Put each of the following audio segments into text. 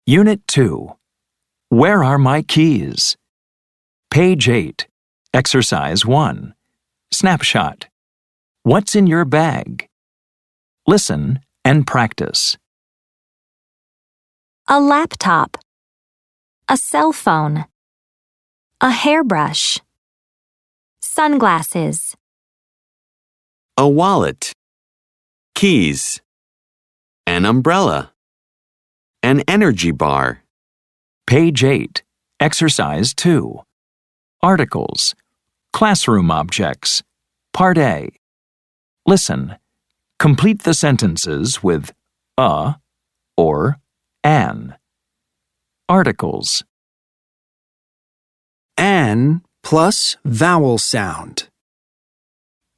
Unit 2. Where are my keys? Page 8. Exercise 1. Snapshot. What's in your bag? Listen and practice. A laptop. A cell phone. A hairbrush. Sunglasses. A wallet. Keys. An umbrella. An energy bar. Page 8. Exercise 2. Articles. Classroom objects. Part A. Listen. Complete the sentences with a or an. Articles. An plus vowel sound.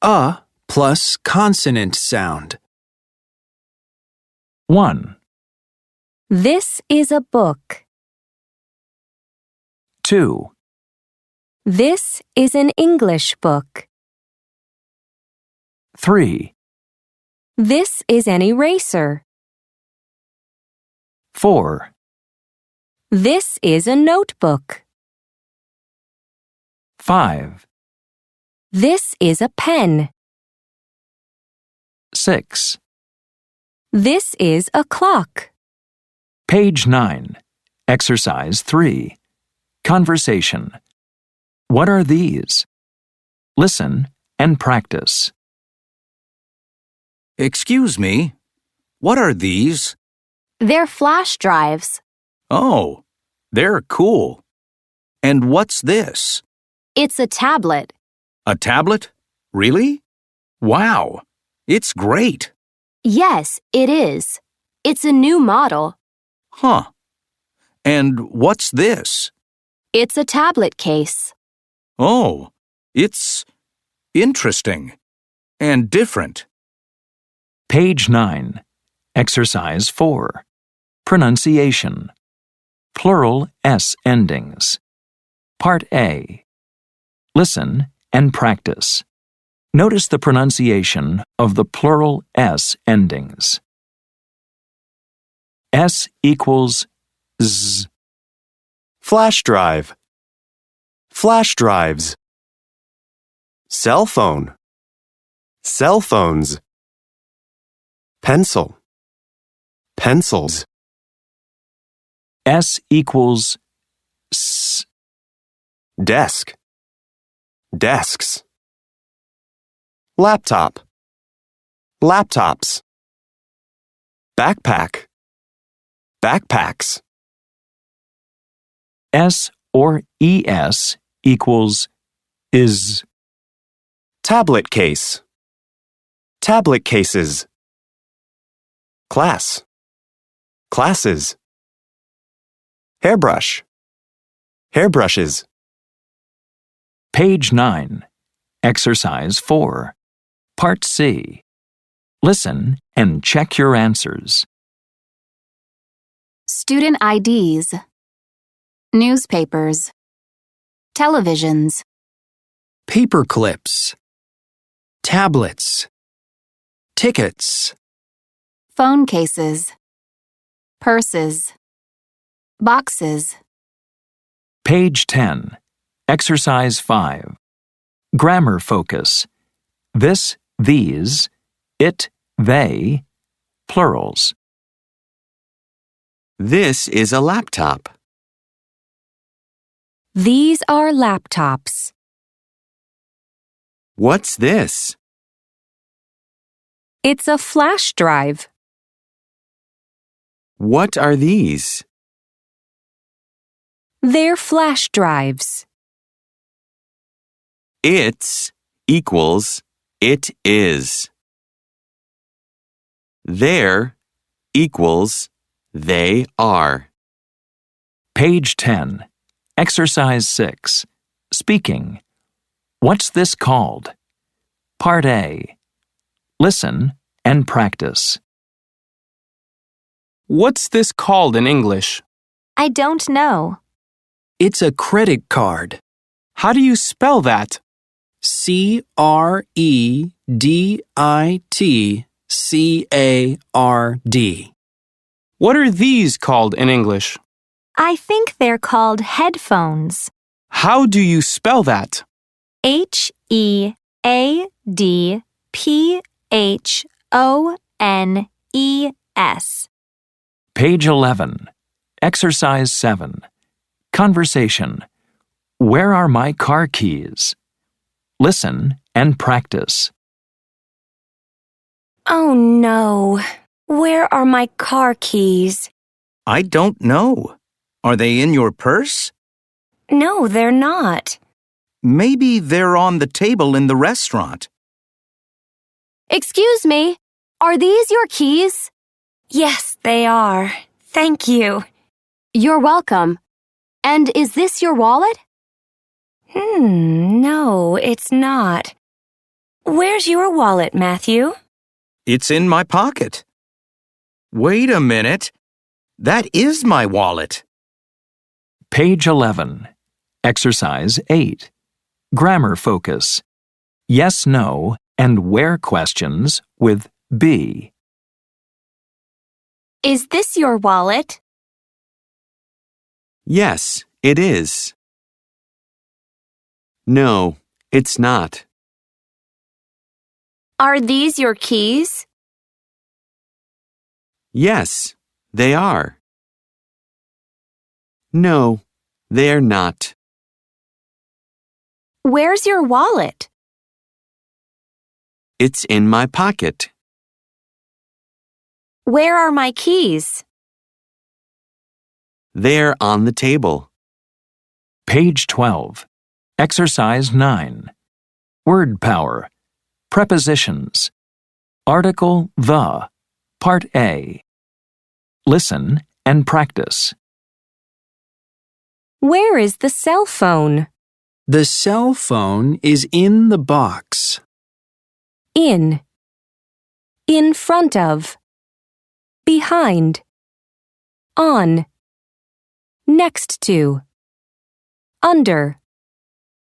A plus consonant sound. 1, This is a book. 2, This is an English book. 3, This is an eraser. 4, This is a notebook. 5, This is a pen. 6. This is a clock. Page 9. Exercise 3. Conversation. What are these? Listen and practice. Excuse me, what are these? They're flash drives. Oh, they're cool. And what's this? It's a tablet. A tablet? Really? Wow, it's great. Yes, it is. It's a new model. Huh. And what's this? It's a tablet case. Oh, it's interesting and different. Page 9. Exercise 4. Pronunciation. Plural S endings. Part A. Listen and practice. Notice the pronunciation of the plural S endings. S equals Z. Flash drive. Flash drives. Cell phone. Cell phones. Pencil. Pencils. S equals S. Desk. Desks. Laptop. Laptops. Backpack. Backpacks. S or ES equals is. Tablet case. Tablet cases. Class. Classes. Hairbrush. Hairbrushes. Page 9. Exercise 4. Part C. Listen and check your answers. Student IDs. Newspapers. Televisions. Paper clips. Tablets. Tickets. Phone cases. Purses. Boxes. Page 10. Exercise 5. Grammar focus. This, these, it, they, plurals. This is a laptop. These are laptops. What's this? It's a flash drive. What are these? They're flash drives. It's equals it is. There equals they are. Page 10. Exercise 6. Speaking. What's this called? Part A. Listen and practice. What's this called in English? I don't know. It's a credit card. How do you spell that? CreditCard. What are these called in English? I think they're called headphones. How do you spell that? Headphones. Page 11. Exercise 7. Conversation. Where are my car keys? Listen and practice. Oh no. Where are my car keys? I don't know. Are they in your purse? No, they're not. Maybe they're on the table in the restaurant. Excuse me, are these your keys? Yes, they are. Thank you. You're welcome. And is this your wallet? No, it's not. Where's your wallet, Matthew? It's in my pocket. Wait a minute. That is my wallet. Page 11. Exercise 8. Grammar focus. Yes, no, and where questions with be. Is this your wallet? Yes, it is. No, it's not. Are these your keys? Yes, they are. No, they're not. Where's your wallet? It's in my pocket. Where are my keys? They're on the table. Page 12. Exercise 9. Word power. Prepositions. Article the. Part A. Listen and practice. Where is the cell phone? The cell phone is in the box. In front of, behind, on, next to, under.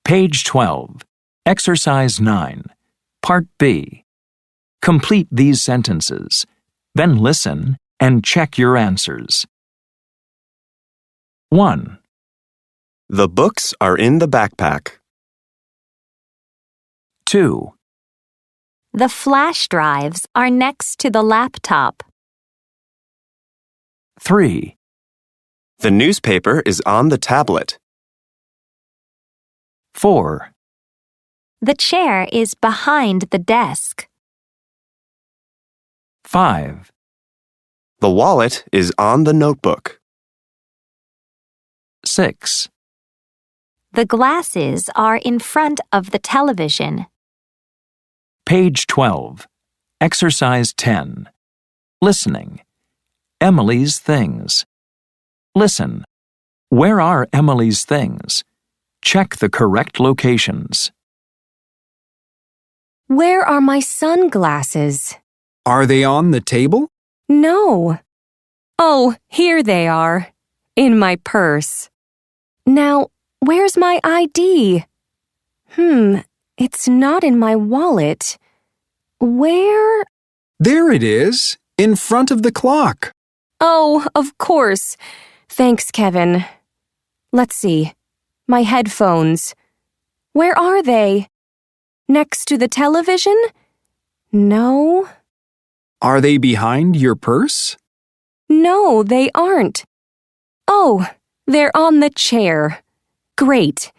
Page 12. Exercise 9. Part B. Complete these sentences. Then listen and check your answers. 1, The books are in the backpack. 2, The flash drives are next to the laptop. 3, The newspaper is on the tablet. 4, The chair is behind the desk. 5, The wallet is on the notebook. 6, The glasses are in front of the television. Page 12. Exercise 10. Listening. Emily's things. Listen. Where are Emily's things? Check the correct locations. Where are my sunglasses? Are they on the table? No. Oh, here they are. In my purse. Now, where's my ID? It's not in my wallet. Where? There it is, in front of the clock. Oh, of course. Thanks, Kevin. Let's see. My headphones. Where are they? Next to the television? No. Are they behind your purse? No, they aren't. Oh, they're on the chair. Great.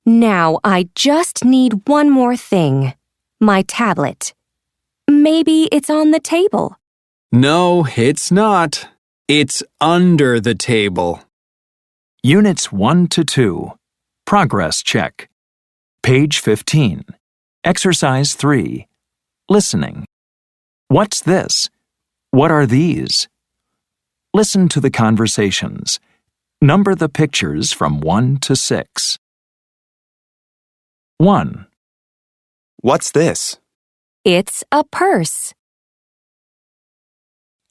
Now I just need one more thing. My tablet. Maybe it's on the table. No, it's not. It's under the table. Units 1 to 2. Progress check. Page 15. Exercise 3. Listening. What's this? What are these? Listen to the conversations. Number the pictures from 1 to 6. 1, What's this? It's a purse.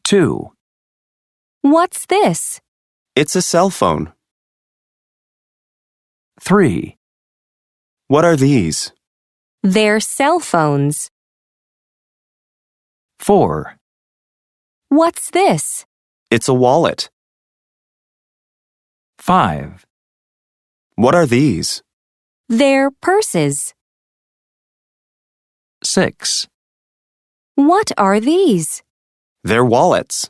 2, What's this? It's a cell phone. 3, What are these? They're cell phones. 4, What's this? It's a wallet. 5. What are these? They're purses. 6. What are these? They're wallets.